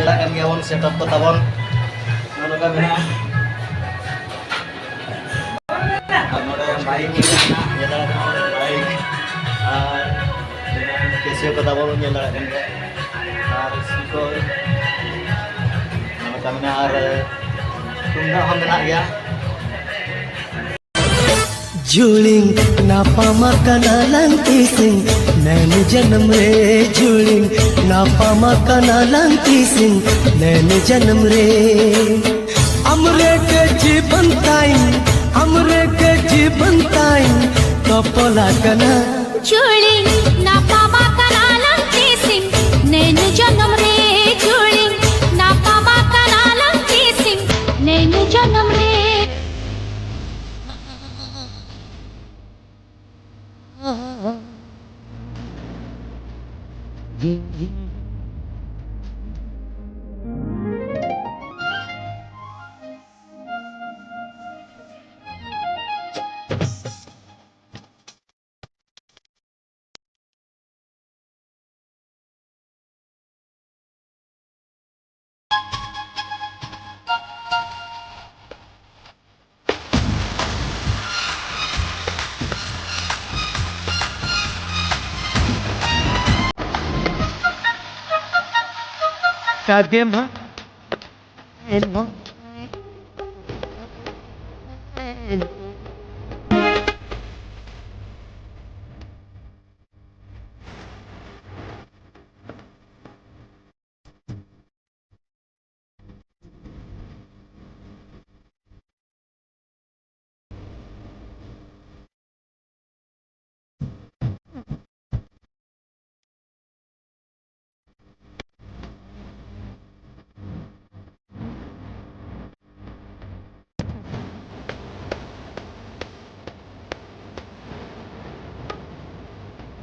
nyala kan gawon setup ko tabon ano ka bina ano da yang baik nyala kan baik kesio ko tabon nyala kan harus ko nama kami ar tunda हम बना गया जुलिंग नापा मकाना lanky Singh नैन जन्म रे जुलिंग नापा मकाना lanky Singh नैन जन्म रे हमरे के जीवन ताई हमरे के जीवन ताई कपला कना जुलिंग नापा मकाना लंकी सिंह नैन जन्म रे जुलिंग नापा मकाना लंकी सिंह नैन जन्म रे Kadem ha?